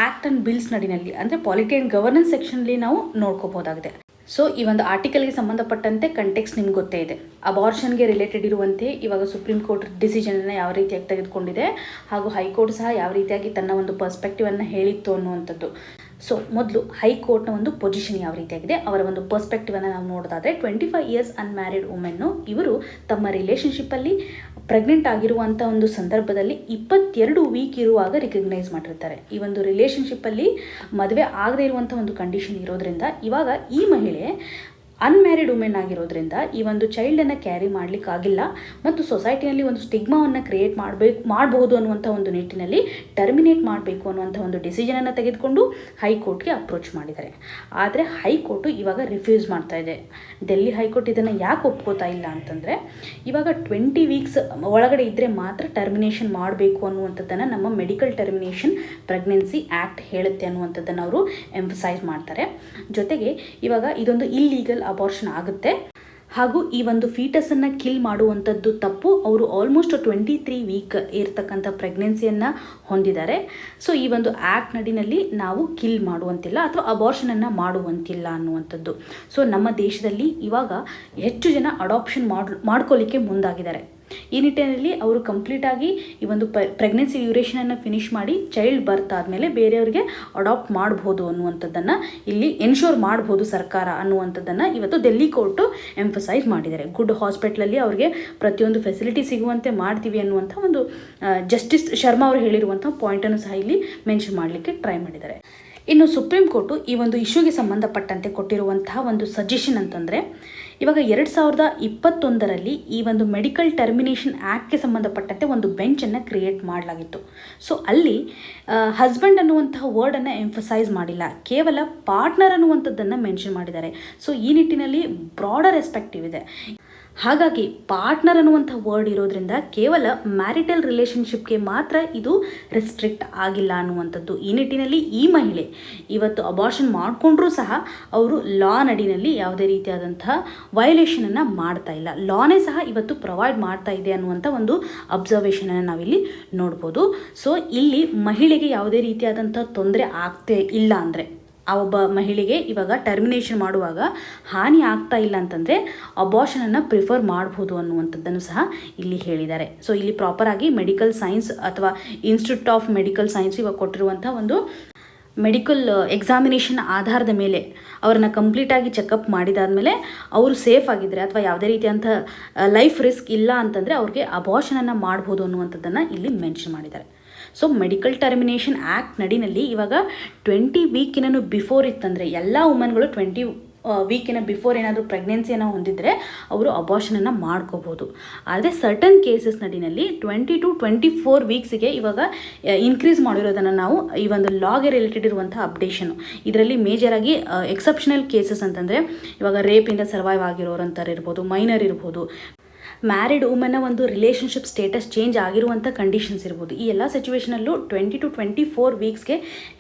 ಆ್ಯಕ್ಟ್ ಆ್ಯಂಡ್ ಬಿಲ್ಸ್ ನಡಿನಲ್ಲಿ ಅಂದರೆ ಪಾಲಿಟಿ ಆ್ಯಂಡ್ ಗವರ್ನೆನ್ಸ್ ಸೆಕ್ಷನ್ಲಿ ನಾವು ನೋಡ್ಕೋಬೋದಾಗಿದೆ. ಸೊ ಈ ಒಂದು ಆರ್ಟಿಕಲ್ಗೆ ಸಂಬಂಧಪಟ್ಟಂತೆ ಕಂಟೆಕ್ಸ್ಟ್ ನಿಮ್ಗೆ ಗೊತ್ತೇ ಇದೆ. ಅಬಾರ್ಷನ್ಗೆ ರಿಲೇಟೆಡ್ ಇರುವಂತೆ ಇವಾಗ ಸುಪ್ರೀಂ ಕೋರ್ಟ್ ಡಿಸಿಷನನ್ನು ಯಾವ ರೀತಿಯಾಗಿ ತೆಗೆದುಕೊಂಡಿದೆ ಹಾಗೂ ಹೈಕೋರ್ಟ್ ಸಹ ಯಾವ ರೀತಿಯಾಗಿ ತನ್ನ ಒಂದು ಪರ್ಸ್ಪೆಕ್ಟಿವನ್ನು ಹೇಳಿತ್ತು ಅನ್ನುವಂಥದ್ದು. ಸೊ ಮೊದಲು ಹೈಕೋರ್ಟ್ನ ಒಂದು ಪೊಸಿಷನ್ ಯಾವ ರೀತಿಯಾಗಿದೆ, ಅವರ ಒಂದು ಪರ್ಸ್ಪೆಕ್ಟಿವನ್ನು ನಾವು ನೋಡೋದಾದರೆ 25 ಇಯರ್ಸ್ ಅನ್ಮ್ಯಾರಿಡ್ ವುಮೆನ್ನು ಇವರು ತಮ್ಮ ರಿಲೇಷನ್ಶಿಪ್ಪಲ್ಲಿ ಪ್ರೆಗ್ನೆಂಟ್ ಆಗಿರುವಂಥ ಒಂದು ಸಂದರ್ಭದಲ್ಲಿ 22 ವೀಕ್ ಇರುವಾಗ ರಿಕಗ್ನೈಸ್ ಮಾಡಿರ್ತಾರೆ. ಈ ಒಂದು ರಿಲೇಷನ್ಶಿಪ್ಪಲ್ಲಿ ಮದುವೆ ಆಗದೇ ಇರುವಂಥ ಒಂದು ಕಂಡೀಷನ್ ಇರೋದ್ರಿಂದ ಇವಾಗ ಈ ಮಹಿಳೆ ಅನ್ಮ್ಯಾರಿಡ್ ವುಮೆನ್ ಆಗಿರೋದ್ರಿಂದ ಈ ಒಂದು ಚೈಲ್ಡನ್ನು ಕ್ಯಾರಿ ಮಾಡಲಿಕ್ಕಾಗಿಲ್ಲ ಮತ್ತು ಸೊಸೈಟಿನಲ್ಲಿ ಒಂದು ಸ್ಟಿಗ್ಮಾವನ್ನು ಕ್ರಿಯೇಟ್ ಮಾಡಬಹುದು ಅನ್ನುವಂಥ ಒಂದು ನಿಟ್ಟಿನಲ್ಲಿ ಟರ್ಮಿನೇಟ್ ಮಾಡಬೇಕು ಅನ್ನುವಂಥ ಒಂದು ಡಿಸಿಷನನ್ನು ತೆಗೆದುಕೊಂಡು ಹೈಕೋರ್ಟ್ಗೆ ಅಪ್ರೋಚ್ ಮಾಡಿದ್ದಾರೆ. ಆದರೆ ಹೈಕೋರ್ಟು ಇವಾಗ ರಿಫ್ಯೂಸ್ ಮಾಡ್ತಾ ಇದೆ. ಡೆಲ್ಲಿ ಹೈಕೋರ್ಟ್ ಇದನ್ನು ಯಾಕೆ ಒಪ್ಕೋತಾ ಇಲ್ಲ ಅಂತಂದರೆ ಇವಾಗ 20 ವೀಕ್ಸ್ ಒಳಗಡೆ ಇದ್ದರೆ ಮಾತ್ರ ಟರ್ಮಿನೇಷನ್ ಮಾಡಬೇಕು ಅನ್ನುವಂಥದ್ದನ್ನು ನಮ್ಮ ಮೆಡಿಕಲ್ ಟರ್ಮಿನೇಷನ್ ಪ್ರೆಗ್ನೆನ್ಸಿ ಆ್ಯಕ್ಟ್ ಹೇಳುತ್ತೆ ಅನ್ನುವಂಥದ್ದನ್ನು ಅವರು ಎಂಫಸೈಸ್ ಮಾಡ್ತಾರೆ. ಜೊತೆಗೆ ಇವಾಗ ಇದೊಂದು ಇಲ್ಲೀಗಲ್ ಅಬಾರ್ಷನ್ ಆಗುತ್ತೆ ಹಾಗೂ ಈ ಒಂದು ಫೀಟಸನ್ನು ಕಿಲ್ ಮಾಡುವಂಥದ್ದು ತಪ್ಪು. ಅವರು ಆಲ್ಮೋಸ್ಟ್ 23 ವೀಕ್ ಇರ್ತಕ್ಕಂಥ ಪ್ರೆಗ್ನೆನ್ಸಿಯನ್ನು ಹೊಂದಿದ್ದಾರೆ. ಸೊ ಈ ಒಂದು ಆ್ಯಕ್ಟ್ ನಡಿನಲ್ಲಿ ನಾವು ಕಿಲ್ ಮಾಡುವಂತಿಲ್ಲ ಅಥವಾ ಅಬಾರ್ಷನನ್ನು ಮಾಡುವಂತಿಲ್ಲ ಅನ್ನುವಂಥದ್ದು. ಸೊ ನಮ್ಮ ದೇಶದಲ್ಲಿ ಇವಾಗ ಹೆಚ್ಚು ಜನ ಅಡಾಪ್ಷನ್ ಮಾಡ್ಕೊಳ್ಳಿಕ್ಕೆ ಮುಂದಾಗಿದ್ದಾರೆ. ಈ ನಿಟ್ಟಿನಲ್ಲಿ ಅವರು ಕಂಪ್ಲೀಟಾಗಿ ಈ ಒಂದು ಪ್ರೆಗ್ನೆನ್ಸಿ ಡ್ಯೂರೇಷನನ್ನು ಫಿನಿಷ್ ಮಾಡಿ ಚೈಲ್ಡ್ ಬರ್ತ್ ಆದಮೇಲೆ ಬೇರೆಯವರಿಗೆ ಅಡಾಪ್ಟ್ ಮಾಡ್ಬೋದು ಅನ್ನುವಂಥದ್ದನ್ನು ಇಲ್ಲಿ ಎನ್ಶೋರ್ ಮಾಡ್ಬೋದು ಸರ್ಕಾರ ಅನ್ನುವಂಥದ್ದನ್ನು ಇವತ್ತು ಡೆಲ್ಲಿ ಕೋರ್ಟು ಎಂಫಸೈಸ್ ಮಾಡಿದ್ದಾರೆ. ಗುಡ್ ಹಾಸ್ಪಿಟ್ಲಲ್ಲಿ ಅವರಿಗೆ ಪ್ರತಿಯೊಂದು ಫೆಸಿಲಿಟಿ ಸಿಗುವಂತೆ ಮಾಡ್ತೀವಿ ಅನ್ನುವಂಥ ಒಂದು ಜಸ್ಟಿಸ್ ಶರ್ಮಾ ಅವರು ಹೇಳಿರುವಂಥ ಪಾಯಿಂಟನ್ನು ಸಹ ಇಲ್ಲಿ ಮೆನ್ಷನ್ ಮಾಡಲಿಕ್ಕೆ ಟ್ರೈ ಮಾಡಿದ್ದಾರೆ. ಇನ್ನು ಸುಪ್ರೀಂ ಕೋರ್ಟು ಈ ಒಂದು ಇಶ್ಯೂಗೆ ಸಂಬಂಧಪಟ್ಟಂತೆ ಕೊಟ್ಟಿರುವಂತಹ ಒಂದು ಸಜೆಷನ್ ಅಂತಂದರೆ, ಇವಾಗ 2021ರಲ್ಲಿ ಈ ಒಂದು ಮೆಡಿಕಲ್ ಟರ್ಮಿನೇಷನ್ ಆ್ಯಕ್ಟ್ಗೆ ಸಂಬಂಧಪಟ್ಟಂತೆ ಒಂದು ಬೆಂಚನ್ನು ಕ್ರಿಯೇಟ್ ಮಾಡಲಾಗಿತ್ತು. ಸೊ ಅಲ್ಲಿ ಹಸ್ಬೆಂಡ್ ಅನ್ನುವಂತಹ ವರ್ಡನ್ನು ಎಂಫಸೈಸ್ ಮಾಡಿಲ್ಲ, ಕೇವಲ ಪಾರ್ಟ್ನರ್ ಅನ್ನುವಂಥದ್ದನ್ನು ಮೆನ್ಷನ್ ಮಾಡಿದ್ದಾರೆ. ಸೊ ಈ ನಿಟ್ಟಿನಲ್ಲಿ ಬ್ರಾಡರ್ ಎಸ್ಪೆಕ್ಟಿವ್ ಇದೆ. ಹಾಗಾಗಿ ಪಾರ್ಟ್ನರ್ ಅನ್ನುವಂಥ ವರ್ಡ್ ಇರೋದ್ರಿಂದ ಕೇವಲ ಮ್ಯಾರಿಟಲ್ ರಿಲೇಷನ್ಶಿಪ್ಗೆ ಮಾತ್ರ ಇದು ರೆಸ್ಟ್ರಿಕ್ಟ್ ಆಗಿಲ್ಲ ಅನ್ನುವಂಥದ್ದು. ಈ ನಿಟ್ಟಿನಲ್ಲಿ ಈ ಮಹಿಳೆ ಇವತ್ತು ಅಬಾರ್ಷನ್ ಮಾಡಿಕೊಂಡ್ರೂ ಸಹ ಅವರು ಲಾ ನಡಿನಲ್ಲಿ ಯಾವುದೇ ರೀತಿಯಾದಂತಹ ವಯೋಲೇಷನನ್ನು ಮಾಡ್ತಾ ಇಲ್ಲ, ಲಾನೇ ಸಹ ಇವತ್ತು ಪ್ರೊವೈಡ್ ಮಾಡ್ತಾ ಇದೆ ಅನ್ನುವಂಥ ಒಂದು ಅಬ್ಸರ್ವೇಷನನ್ನು ನಾವಿಲ್ಲಿ ನೋಡ್ಬೋದು. ಸೊ ಇಲ್ಲಿ ಮಹಿಳೆಗೆ ಯಾವುದೇ ರೀತಿಯಾದಂಥ ತೊಂದರೆ ಆಗ್ತೇ ಇಲ್ಲ ಅಂದರೆ, ಆ ಒಬ್ಬ ಮಹಿಳೆಗೆ ಇವಾಗ ಟರ್ಮಿನೇಷನ್ ಮಾಡುವಾಗ ಹಾನಿ ಆಗ್ತಾ ಇಲ್ಲ ಅಂತಂದರೆ ಅಬಾರ್ಷನನ್ನು ಪ್ರಿಫರ್ ಮಾಡ್ಬೋದು ಅನ್ನುವಂಥದ್ದನ್ನು ಸಹ ಇಲ್ಲಿ ಹೇಳಿದ್ದಾರೆ. ಸೊ ಇಲ್ಲಿ ಪ್ರಾಪರಾಗಿ ಮೆಡಿಕಲ್ ಸೈನ್ಸ್ ಅಥವಾ ಇನ್ಸ್ಟಿಟ್ಯೂಟ್ ಆಫ್ ಮೆಡಿಕಲ್ ಸೈನ್ಸ್ ಇವಾಗ ಕೊಟ್ಟಿರುವಂಥ ಒಂದು ಮೆಡಿಕಲ್ ಎಕ್ಸಾಮಿನೇಷನ್ ಆಧಾರದ ಮೇಲೆ ಅವರನ್ನು ಕಂಪ್ಲೀಟಾಗಿ ಚೆಕಪ್ ಮಾಡಿದಾದಮೇಲೆ ಅವರು ಸೇಫ್ ಆಗಿದ್ದರೆ ಅಥವಾ ಯಾವುದೇ ರೀತಿಯಂಥ ಲೈಫ್ ರಿಸ್ಕ್ ಇಲ್ಲ ಅಂತಂದರೆ ಅವ್ರಿಗೆ ಅಬಾರ್ಷನನ್ನು ಮಾಡ್ಬೋದು ಅನ್ನುವಂಥದ್ದನ್ನು ಇಲ್ಲಿ ಮೆನ್ಷನ್ ಮಾಡಿದ್ದಾರೆ. ಸೊ ಮೆಡಿಕಲ್ ಟರ್ಮಿನೇಷನ್ ಆ್ಯಕ್ಟ್ ನಡಿನಲ್ಲಿ ಇವಾಗ 20 ವೀಕಿನೂ ಬಿಫೋರ್ ಇತ್ತಂದರೆ ಎಲ್ಲ ವುಮನ್ಗಳು 20 ವೀಕಿನ ಬಿಫೋರ್ ಏನಾದರೂ ಪ್ರೆಗ್ನೆನ್ಸಿಯನ್ನು ಹೊಂದಿದರೆ ಅವರು ಅಬಾರ್ಷನನ್ನು ಮಾಡ್ಕೋಬೋದು. ಆದರೆ ಸರ್ಟನ್ ಕೇಸಸ್ ನಡಿನಲ್ಲಿ 20 to 24 ವೀಕ್ಸಿಗೆ ಇವಾಗ ಇನ್ಕ್ರೀಸ್ ಮಾಡಿರೋದನ್ನು ನಾವು ಈ ಒಂದು ಲಾಗೆ ರಿಲೇಟೆಡ್ ಇರುವಂಥ ಅಪ್ಡೇಷನು. ಇದರಲ್ಲಿ ಮೇಜರಾಗಿ ಎಕ್ಸೆಪ್ಷನಲ್ ಕೇಸಸ್ ಅಂತಂದರೆ ಇವಾಗ ರೇಪಿಂದ ಸರ್ವೈವ್ ಆಗಿರೋರಂಥವ್ರು ಇರ್ಬೋದು, ಮೈನರ್ ಇರ್ಬೋದು, ಮ್ಯಾರಿಡ್ ವುಮನ್ನ ಒಂದು ರಿಲೇಷನ್ಶಿಪ್ ಸ್ಟೇಟಸ್ ಚೇಂಜ್ ಆಗಿರುವಂಥ ಕಂಡೀಷನ್ಸ್ ಇರ್ಬೋದು. ಈ ಎಲ್ಲ ಸಿಚುವೇಷನಲ್ಲೂ 20 to 24 ವೀಕ್ಸ್ಗೆ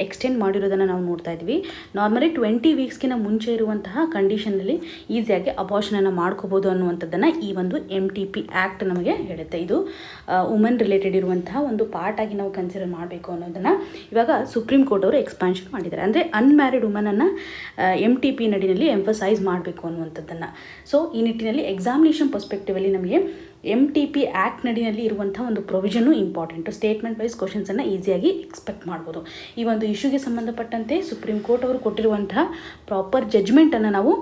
ಎಕ್ಸ್ಟೆಂಡ್ ಮಾಡಿರೋದನ್ನು ನಾವು ನೋಡ್ತಾ ಇದ್ವಿ. ನಾರ್ಮಲಿ 20 ವೀಕ್ಸ್ಗಿನ ಮುಂಚೆ ಇರುವಂತಹ ಕಂಡೀಷನಲ್ಲಿ ಈಸಿಯಾಗಿ ಅಬಾರ್ಷನನ್ನು ಮಾಡ್ಕೋಬೋದು ಅನ್ನುವಂಥದ್ದನ್ನು ಈ ಒಂದು MTP ಆ್ಯಕ್ಟ್ ನಮಗೆ ಹೇಳುತ್ತೆ. ಇದು ವುಮನ್ ರಿಲೇಟೆಡ್ ಇರುವಂತಹ ಒಂದು ಪಾರ್ಟಾಗಿ ನಾವು ಕನ್ಸಿಡರ್ ಮಾಡಬೇಕು ಅನ್ನೋದನ್ನು ಇವಾಗ ಸುಪ್ರೀಂ ಕೋರ್ಟ್ ಅವರು ಎಕ್ಸ್ಪಾನ್ಷನ್ ಮಾಡಿದ್ದಾರೆ. ಅಂದರೆ ಅನ್ಮ್ಯಾರಿಡ್ ವುಮನನ್ನು MTP ನಡಿನಲ್ಲಿ ಎಂಫಸೈಸ್ ಮಾಡಬೇಕು ಅನ್ನುವಂಥದ್ದನ್ನು. ಸೊ ಈ ನಿಟ್ಟಿನಲ್ಲಿ ಎಕ್ಸಾಮಿನೇಷನ್ ಪರ್ಸ್ಪೆಕ್ಟಿವಲ್ಲಿ ನಮಗೆ MTP ಆ್ಯಕ್ಟ್ ನಡಿನಲ್ಲಿ ಇರುವಂಥ ಒಂದು ಪ್ರೊವಿಷನ್ನು ಇಂಪಾರ್ಟೆಂಟು. ಸ್ಟೇಟ್ಮೆಂಟ್ ವೈಸ್ ಕ್ವಶನ್ಸನ್ನು ಈಸಿಯಾಗಿ ಎಕ್ಸ್ಪೆಕ್ಟ್ ಮಾಡ್ಬೋದು. ಈ ಒಂದು ಇಶ್ಯೂಗೆ ಸಂಬಂಧಪಟ್ಟಂತೆ ಸುಪ್ರೀಂ ಕೋರ್ಟ್ ಅವರು ಕೊಟ್ಟಿರುವಂತಹ ಪ್ರಾಪರ್ ಜಡ್ಜ್ಮೆಂಟನ್ನು ನಾವು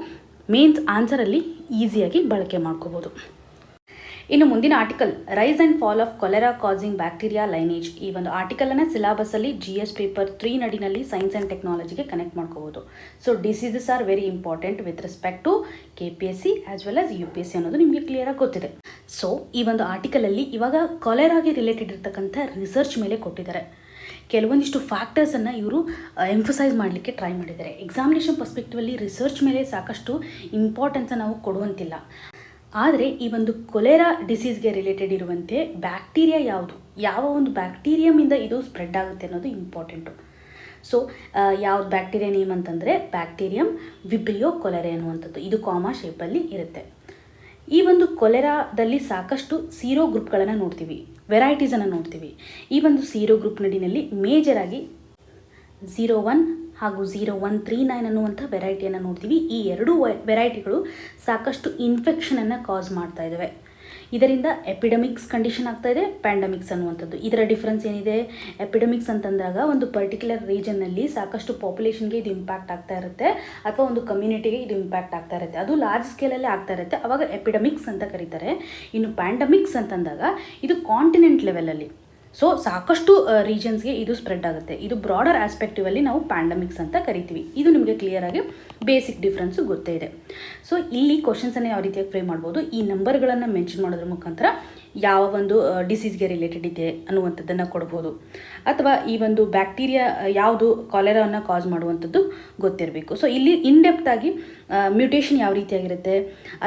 ಮೇನ್ಸ್ ಆನ್ಸರಲ್ಲಿ ಈಸಿಯಾಗಿ ಬಳಕೆ ಮಾಡ್ಕೋಬೋದು. ಇನ್ನು ಮುಂದಿನ article, rise and fall of cholera causing bacteria lineage. ಈ ಒಂದು ಆರ್ಟಿಕಲನ್ನು ಸಿಲೆಬಸ್ಸಲ್ಲಿ GS ಪೇಪರ್ 3 ನಡಿನಲ್ಲಿ ಸೈನ್ಸ್ ಆ್ಯಂಡ್ ಟೆಕ್ನಾಲಜಿಗೆ ಕನೆಕ್ಟ್ ಮಾಡ್ಕೋಬೋದು. So diseases are very important with respect to KPSC as well as UPSC ಅನ್ನೋದು ನಿಮಗೆ ಕ್ಲಿಯರಾಗಿ ಗೊತ್ತಿದೆ. ಸೊ ಈ ಒಂದು ಆರ್ಟಿಕಲಲ್ಲಿ ಇವಾಗ ಕೊಲೆರಾಗೆ ರಿಲೇಟೆಡ್ ಇರ್ತಕ್ಕಂಥ ರಿಸರ್ಚ್ ಮೇಲೆ ಕೊಟ್ಟಿದ್ದಾರೆ. ಕೆಲವೊಂದಿಷ್ಟು ಫ್ಯಾಕ್ಟರ್ಸನ್ನು ಇವರು ಎಂಫಸೈಸ್ ಮಾಡಲಿಕ್ಕೆ ಟ್ರೈ ಮಾಡಿದ್ದಾರೆ. ಎಕ್ಸಾಮಿನೇಷನ್ ಪರ್ಸ್ಪೆಕ್ಟಿವಲ್ಲಿ ರಿಸರ್ಚ್ ಮೇಲೆ ಸಾಕಷ್ಟು ಇಂಪಾರ್ಟೆನ್ಸನ್ನು ನಾವು ಕೊಡುವಂತಿಲ್ಲ. ಆದರೆ ಈ ಒಂದು ಕೊಲೆರಾ ಡಿಸೀಸ್ಗೆ ರಿಲೇಟೆಡ್ ಇರುವಂತೆ ಬ್ಯಾಕ್ಟೀರಿಯಾ ಯಾವುದು, ಯಾವ ಒಂದು ಬ್ಯಾಕ್ಟೀರಿಯಮಿಂದ ಇದು ಸ್ಪ್ರೆಡ್ ಆಗುತ್ತೆ ಅನ್ನೋದು ಇಂಪಾರ್ಟೆಂಟು. ಸೊ ಯಾವ್ದು ಬ್ಯಾಕ್ಟೀರಿಯಾ ನೇಮ್ ಅಂತಂದರೆ ಬ್ಯಾಕ್ಟೀರಿಯಂ ವಿಬ್ರಿಯೋ ಕೊಲೆರೆ ಅನ್ನುವಂಥದ್ದು. ಇದು ಕಾಮಾ ಶೇಪಲ್ಲಿ ಇರುತ್ತೆ. ಈ ಒಂದು ಕೊಲೆರಾದಲ್ಲಿ ಸಾಕಷ್ಟು ಸೀರೋ ಗ್ರೂಪ್ಗಳನ್ನು ನೋಡ್ತೀವಿ, ವೆರೈಟೀಸನ್ನು ನೋಡ್ತೀವಿ. ಈ ಒಂದು ಸೀರೋ ಗ್ರೂಪ್ ನಡಿನಲ್ಲಿ ಮೇಜರಾಗಿ 01 ಹಾಗೂ 0139 ಅನ್ನುವಂಥ ವೆರೈಟಿಯನ್ನು ನೋಡ್ತೀವಿ. ಈ ಎರಡೂ ವೆರೈಟಿಗಳು ಸಾಕಷ್ಟು ಇನ್ಫೆಕ್ಷನನ್ನು ಕಾಸ್ ಮಾಡ್ತಾ ಇದ್ದಾವೆ. ಇದರಿಂದ ಎಪಿಡೆಮಿಕ್ಸ್ ಕಂಡೀಷನ್ ಆಗ್ತಾ ಇದೆ, ಪ್ಯಾಂಡಮಿಕ್ಸ್ ಅನ್ನುವಂಥದ್ದು. ಇದರ ಡಿಫ್ರೆನ್ಸ್ ಏನಿದೆ? ಎಪಿಡೆಮಿಕ್ಸ್ ಅಂತಂದಾಗ ಒಂದು ಪರ್ಟಿಕ್ಯುಲರ್ ರೀಜನ್ನಲ್ಲಿ ಸಾಕಷ್ಟು ಪಾಪ್ಯುಲೇಷನ್ಗೆ ಇದು ಇಂಪ್ಯಾಕ್ಟ್ ಆಗ್ತಾ ಇರುತ್ತೆ, ಅಥವಾ ಒಂದು ಕಮ್ಯುನಿಟಿಗೆ ಇದು ಇಂಪ್ಯಾಕ್ಟ್ ಆಗ್ತಾ ಇರುತ್ತೆ, ಅದು ಲಾರ್ಜ್ ಸ್ಕೇಲಲ್ಲಿ ಆಗ್ತಾ ಇರುತ್ತೆ, ಅವಾಗ ಎಪಿಡೆಮಿಕ್ಸ್ ಅಂತ ಕರೀತಾರೆ. ಇನ್ನು ಪ್ಯಾಂಡಮಿಕ್ಸ್ ಅಂತಂದಾಗ ಇದು ಕಾಂಟಿನೆಂಟ್ ಲೆವೆಲಲ್ಲಿ, ಸೊ ಸಾಕಷ್ಟು ರೀಜನ್ಸ್ಗೆ ಇದು ಸ್ಪ್ರೆಡ್ ಆಗುತ್ತೆ. ಇದು ಬ್ರಾಡರ್ ಆಸ್ಪೆಕ್ಟಿವಲ್ಲಿ ನಾವು ಪ್ಯಾಂಡಮಿಕ್ಸ್ ಅಂತ ಕರಿತೀವಿ. ಇದು ನಿಮಗೆ ಕ್ಲಿಯರಾಗಿ ಬೇಸಿಕ್ ಡಿಫ್ರೆನ್ಸು ಗೊತ್ತೇ ಇದೆ. ಸೊ ಇಲ್ಲಿ ಕ್ವಶನ್ಸನ್ನು ಯಾವ ರೀತಿಯಾಗಿ ಫ್ರೇಮ್ ಮಾಡ್ಬೋದು, ಈ ನಂಬರ್ಗಳನ್ನು ಮೆನ್ಷನ್ ಮಾಡೋದ್ರ ಮುಖಾಂತರ ಯಾವ ಒಂದು ಡಿಸೀಸ್ಗೆ ರಿಲೇಟೆಡ್ ಇದೆ ಅನ್ನುವಂಥದ್ದನ್ನು ಕೊಡ್ಬೋದು, ಅಥವಾ ಈ ಒಂದು ಬ್ಯಾಕ್ಟೀರಿಯಾ ಯಾವುದು ಕಾಲೆರಾವನ್ನು ಕಾಸ್ ಮಾಡುವಂಥದ್ದು ಗೊತ್ತಿರಬೇಕು. ಸೊ ಇಲ್ಲಿ ಇನ್ಡೆಪ್ತಾಗಿ ಮ್ಯೂಟೇಷನ್ ಯಾವ ರೀತಿಯಾಗಿರುತ್ತೆ,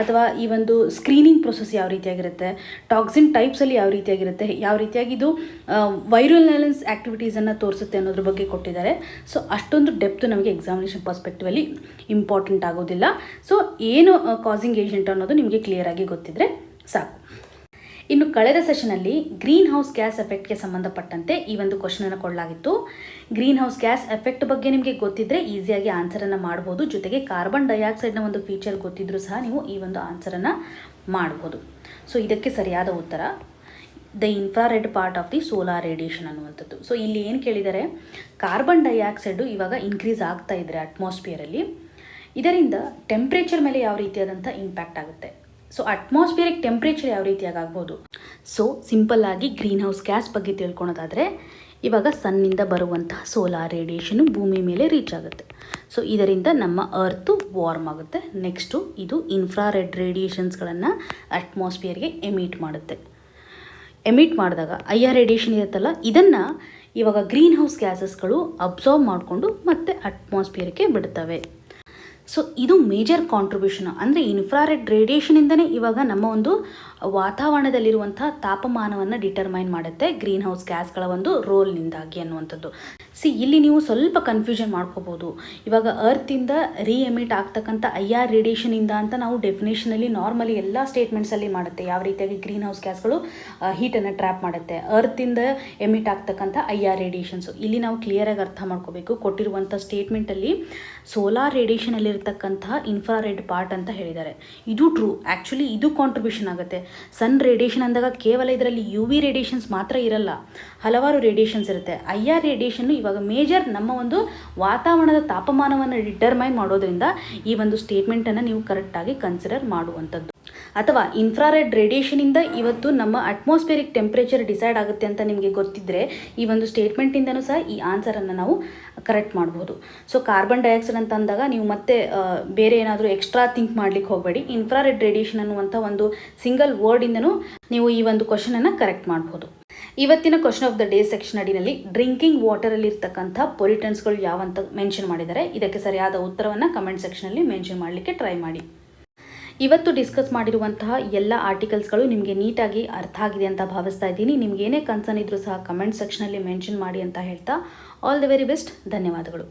ಅಥವಾ ಈ ಒಂದು ಸ್ಕ್ರೀನಿಂಗ್ ಪ್ರೊಸೆಸ್ ಯಾವ ರೀತಿಯಾಗಿರುತ್ತೆ, ಟಾಕ್ಸಿನ್ ಟೈಪ್ಸಲ್ಲಿ ಯಾವ ರೀತಿಯಾಗಿರುತ್ತೆ, ಯಾವ ರೀತಿಯಾಗಿ ಇದು ವೈರಲ್ನೆಸ್ ಆ್ಯಕ್ಟಿವಿಟೀಸನ್ನು ತೋರಿಸುತ್ತೆ ಅನ್ನೋದ್ರ ಬಗ್ಗೆ ಕೊಟ್ಟಿದ್ದಾರೆ. ಸೊ ಅಷ್ಟೊಂದು ಡೆಪ್ತು ನಮಗೆ ಎಕ್ಸಾಮಿನೇಷನ್ ಪರ್ಸ್ಪೆಕ್ಟಿವಲ್ಲಿ ಇಂಪಾರ್ಟೆಂಟ್ ಆಗೋದಿಲ್ಲ. ಸೊ ಏನು ಕಾಸಿಂಗ್ ಏಜೆಂಟ್ ಅನ್ನೋದು ನಿಮಗೆ ಕ್ಲಿಯರಾಗಿ ಗೊತ್ತಿದ್ದರೆ ಸಾಕು. ಇನ್ನು ಕಳೆದ ಸೆಷನಲ್ಲಿ ಗ್ರೀನ್ ಹೌಸ್ ಗ್ಯಾಸ್ ಎಫೆಕ್ಟ್ಗೆ ಸಂಬಂಧಪಟ್ಟಂತೆ ಈ ಒಂದು ಕ್ವಶನನ್ನು ಕೊಡಲಾಗಿತ್ತು. ಗ್ರೀನ್ ಹೌಸ್ ಗ್ಯಾಸ್ ಎಫೆಕ್ಟ್ ಬಗ್ಗೆ ನಿಮಗೆ ಗೊತ್ತಿದ್ದರೆ ಈಸಿಯಾಗಿ ಆನ್ಸರನ್ನು ಮಾಡ್ಬೋದು. ಜೊತೆಗೆ ಕಾರ್ಬನ್ ಡೈಆಕ್ಸೈಡ್ನ ಒಂದು ಫೀಚರ್ ಗೊತ್ತಿದ್ರೂ ಸಹ ನೀವು ಈ ಒಂದು ಆನ್ಸರನ್ನು ಮಾಡ್ಬೋದು. ಸೊ ಇದಕ್ಕೆ ಸರಿಯಾದ ಉತ್ತರ the infrared part of the solar radiation ಅನ್ನುವಂಥದ್ದು. ಸೊ ಇಲ್ಲಿ ಏನು ಕೇಳಿದರೆ, ಕಾರ್ಬನ್ ಡೈಆಕ್ಸೈಡು ಇವಾಗ ಇನ್ಕ್ರೀಸ್ ಆಗ್ತಾ ಇದ್ದರೆ ಅಟ್ಮಾಸ್ಫಿಯರಲ್ಲಿ, ಇದರಿಂದ ಟೆಂಪ್ರೇಚರ್ ಮೇಲೆ ಯಾವ ರೀತಿಯಾದಂಥ ಇಂಪ್ಯಾಕ್ಟ್ ಆಗುತ್ತೆ. ಸೊ ಅಟ್ಮಾಸ್ಫಿಯರಿಕ್ ಟೆಂಪ್ರೇಚರ್ ಯಾವ ರೀತಿಯಾಗಿ ಆಗ್ಬೋದು. ಸೊ ಸಿಂಪಲ್ಲಾಗಿ ಗ್ರೀನ್ ಹೌಸ್ ಗ್ಯಾಸ್ ಬಗ್ಗೆ ತಿಳ್ಕೊಳೋದಾದರೆ, ಇವಾಗ ಸನ್ನಿಂದ ಬರುವಂತಹ ಸೋಲಾರ್ ರೇಡಿಯೇಷನು ಭೂಮಿ ಮೇಲೆ ರೀಚ್ ಆಗುತ್ತೆ. ಸೊ ಇದರಿಂದ ನಮ್ಮ ಅರ್ತು ವಾರ್ಮ್ ಆಗುತ್ತೆ. ನೆಕ್ಸ್ಟು ಇದು ಇನ್ಫ್ರಾರೆಡ್ ರೇಡಿಯೇಷನ್ಸ್ಗಳನ್ನು ಅಟ್ಮಾಸ್ಫಿಯರ್ಗೆ ಎಮಿಟ್ ಮಾಡುತ್ತೆ. ಎಮಿಟ್ ಮಾಡಿದಾಗ IR ರೇಡಿಯೇಷನ್ ಇರುತ್ತಲ್ಲ, ಇದನ್ನು ಇವಾಗ ಗ್ರೀನ್ ಹೌಸ್ ಗ್ಯಾಸಸ್ಗಳು ಅಬ್ಸಾರ್ಬ್ ಮಾಡಿಕೊಂಡು ಮತ್ತೆ ಅಟ್ಮಾಸ್ಫಿಯರ್ಗೆ ಬಿಡ್ತವೆ. ಸೊ ಇದು ಮೇಜರ್ ಕಾಂಟ್ರಿಬ್ಯೂಷನ್. ಅಂದರೆ ಇನ್ಫ್ರಾರೆಡ್ ರೇಡಿಯೇಷನಿಂದನೇ ಇವಾಗ ನಮ್ಮ ಒಂದು ವಾತಾವರಣದಲ್ಲಿರುವಂಥ ತಾಪಮಾನವನ್ನು ಡಿಟರ್ಮೈನ್ ಮಾಡುತ್ತೆ, ಗ್ರೀನ್ ಹೌಸ್ ಗ್ಯಾಸ್ಗಳ ಒಂದು ರೋಲ್ನಿಂದಾಗಿ ಅನ್ನುವಂಥದ್ದು. ಇಲ್ಲಿ ನೀವು ಸ್ವಲ್ಪ ಕನ್ಫ್ಯೂಷನ್ ಮಾಡ್ಕೋಬೋದು. ಇವಾಗ ಅರ್ತಿಂದ ಎಮಿಟ್ ಆಗ್ತಕ್ಕಂಥ IR ರೇಡಿಯೇಷನಿಂದ ಅಂತ ನಾವು ಡೆಫಿನೇಷನಲ್ಲಿ ನಾರ್ಮಲಿ ಎಲ್ಲ ಸ್ಟೇಟ್ಮೆಂಟ್ಸಲ್ಲಿ ಮಾಡುತ್ತೆ, ಯಾವ ರೀತಿಯಾಗಿ ಗ್ರೀನ್ ಹೌಸ್ ಗ್ಯಾಸ್ಗಳು ಹೀಟನ್ನು ಟ್ರ್ಯಾಪ್ ಮಾಡುತ್ತೆ, ಅರ್ತಿಂದ ಎಮಿಟ್ ಆಗ್ತಕ್ಕಂಥ IR ರೇಡಿಯೇಷನ್ಸು. ಇಲ್ಲಿ ನಾವು ಕ್ಲಿಯರಾಗಿ ಅರ್ಥ ಮಾಡ್ಕೋಬೇಕು. ಕೊಟ್ಟಿರುವಂಥ ಸ್ಟೇಟ್ಮೆಂಟಲ್ಲಿ ಸೋಲಾರ್ ರೇಡಿಯೇಷನಲ್ಲಿರ್ತಕ್ಕಂತಹ ಇನ್ಫ್ರಾರೆಡ್ ಪಾರ್ಟ್ ಅಂತ ಹೇಳಿದ್ದಾರೆ. ಇದು ಟ್ರೂ. ಆ್ಯಕ್ಚುಲಿ ಇದು ಕಾಂಟ್ರಿಬ್ಯೂಷನ್ ಆಗುತ್ತೆ. ಸನ್ ರೇಡಿಯೇಷನ್ ಅಂದಾಗ ಕೇವಲ ಇದರಲ್ಲಿ UV ರೇಡಿಯೇಷನ್ಸ್ ಮಾತ್ರ ಇರಲ್ಲ, ಹಲವಾರು ರೇಡಿಯೇಷನ್ಸ್ ಇರುತ್ತೆ. IR ರೇಡಿಯೇಷನ್ನು ಇವಾಗ ಮೇಜರ್ ನಮ್ಮ ಒಂದು ವಾತಾವರಣದ ತಾಪಮಾನವನ್ನು ಡಿಟರ್ಮೈನ್ ಮಾಡೋದ್ರಿಂದ ಈ ಒಂದು ಸ್ಟೇಟ್ಮೆಂಟನ್ನು ನೀವು ಕರೆಕ್ಟಾಗಿ ಕನ್ಸಿಡರ್ ಮಾಡುವಂಥದ್ದು. ಅಥವಾ ಇನ್ಫ್ರಾರೆಡ್ ರೇಡಿಯೇಷನಿಂದ ಇವತ್ತು ನಮ್ಮ ಅಟ್ಮಾಸ್ಫಿಯರಿಕ್ ಟೆಂಪ್ರೇಚರ್ ಡಿಸೈಡ್ ಆಗುತ್ತೆ ಅಂತ ನಿಮಗೆ ಗೊತ್ತಿದ್ದರೆ ಈ ಒಂದು ಸ್ಟೇಟ್ಮೆಂಟಿಂದನೂ ಸಹ ಈ ಆನ್ಸರನ್ನು ನಾವು ಕರೆಕ್ಟ್ ಮಾಡ್ಬೋದು. ಸೊ ಕಾರ್ಬನ್ ಡೈಆಕ್ಸೈಡ್ ಅಂತ ಅಂದಾಗ ನೀವು ಮತ್ತೆ ಬೇರೆ ಏನಾದರೂ ಎಕ್ಸ್ಟ್ರಾ ಥಿಂಕ್ ಮಾಡ್ಲಿಕ್ಕೆ ಹೋಗಬೇಡಿ. ಇನ್ಫ್ರಾರೆಡ್ ರೇಡಿಯೇಷನ್ ಅನ್ನುವಂಥ ಒಂದು ಸಿಂಗಲ್ ವರ್ಡಿಂದನೂ ನೀವು ಈ ಒಂದು ಕ್ವಶನನ್ನು ಕರೆಕ್ಟ್ ಮಾಡ್ಬೋದು. ಇವತ್ತಿನ question of the day section ಅಡಿನಲ್ಲಿ ಡ್ರಿಂಕಿಂಗ್ ವಾಟರಲ್ಲಿ ಇರ್ತಕ್ಕಂಥ ಪೊಲ್ಯೂಟೆಂಟ್ಸ್ಗಳು ಯಾವಂತ ಮೆನ್ಷನ್ ಮಾಡಿದ್ದಾರೆ. ಇದಕ್ಕೆ ಸರಿಯಾದ ಉತ್ತರವನ್ನು ಕಮೆಂಟ್ ಸೆಕ್ಷನಲ್ಲಿ ಮೆನ್ಷನ್ ಮಾಡಲಿಕ್ಕೆ ಟ್ರೈ ಮಾಡಿ. ಇವತ್ತು ಡಿಸ್ಕಸ್ ಮಾಡಿರುವಂತಹ ಎಲ್ಲ ಆರ್ಟಿಕಲ್ಸ್ಗಳು ನಿಮಗೆ ನೀಟಾಗಿ ಅರ್ಥ ಆಗಿದೆ ಅಂತ ಭಾವಿಸ್ತಾ ಇದ್ದೀನಿ. ನಿಮ್ಗೆ ಏನೇ ಕನ್ಸರ್ನ್ ಇದ್ರೂ ಸಹ ಕಮೆಂಟ್ ಸೆಕ್ಷನಲ್ಲಿ ಮೆನ್ಷನ್ ಮಾಡಿ ಅಂತ ಹೇಳ್ತಾ ಆಲ್ ದಿ ವೆರಿ ಬೆಸ್ಟ್. ಧನ್ಯವಾದಗಳು.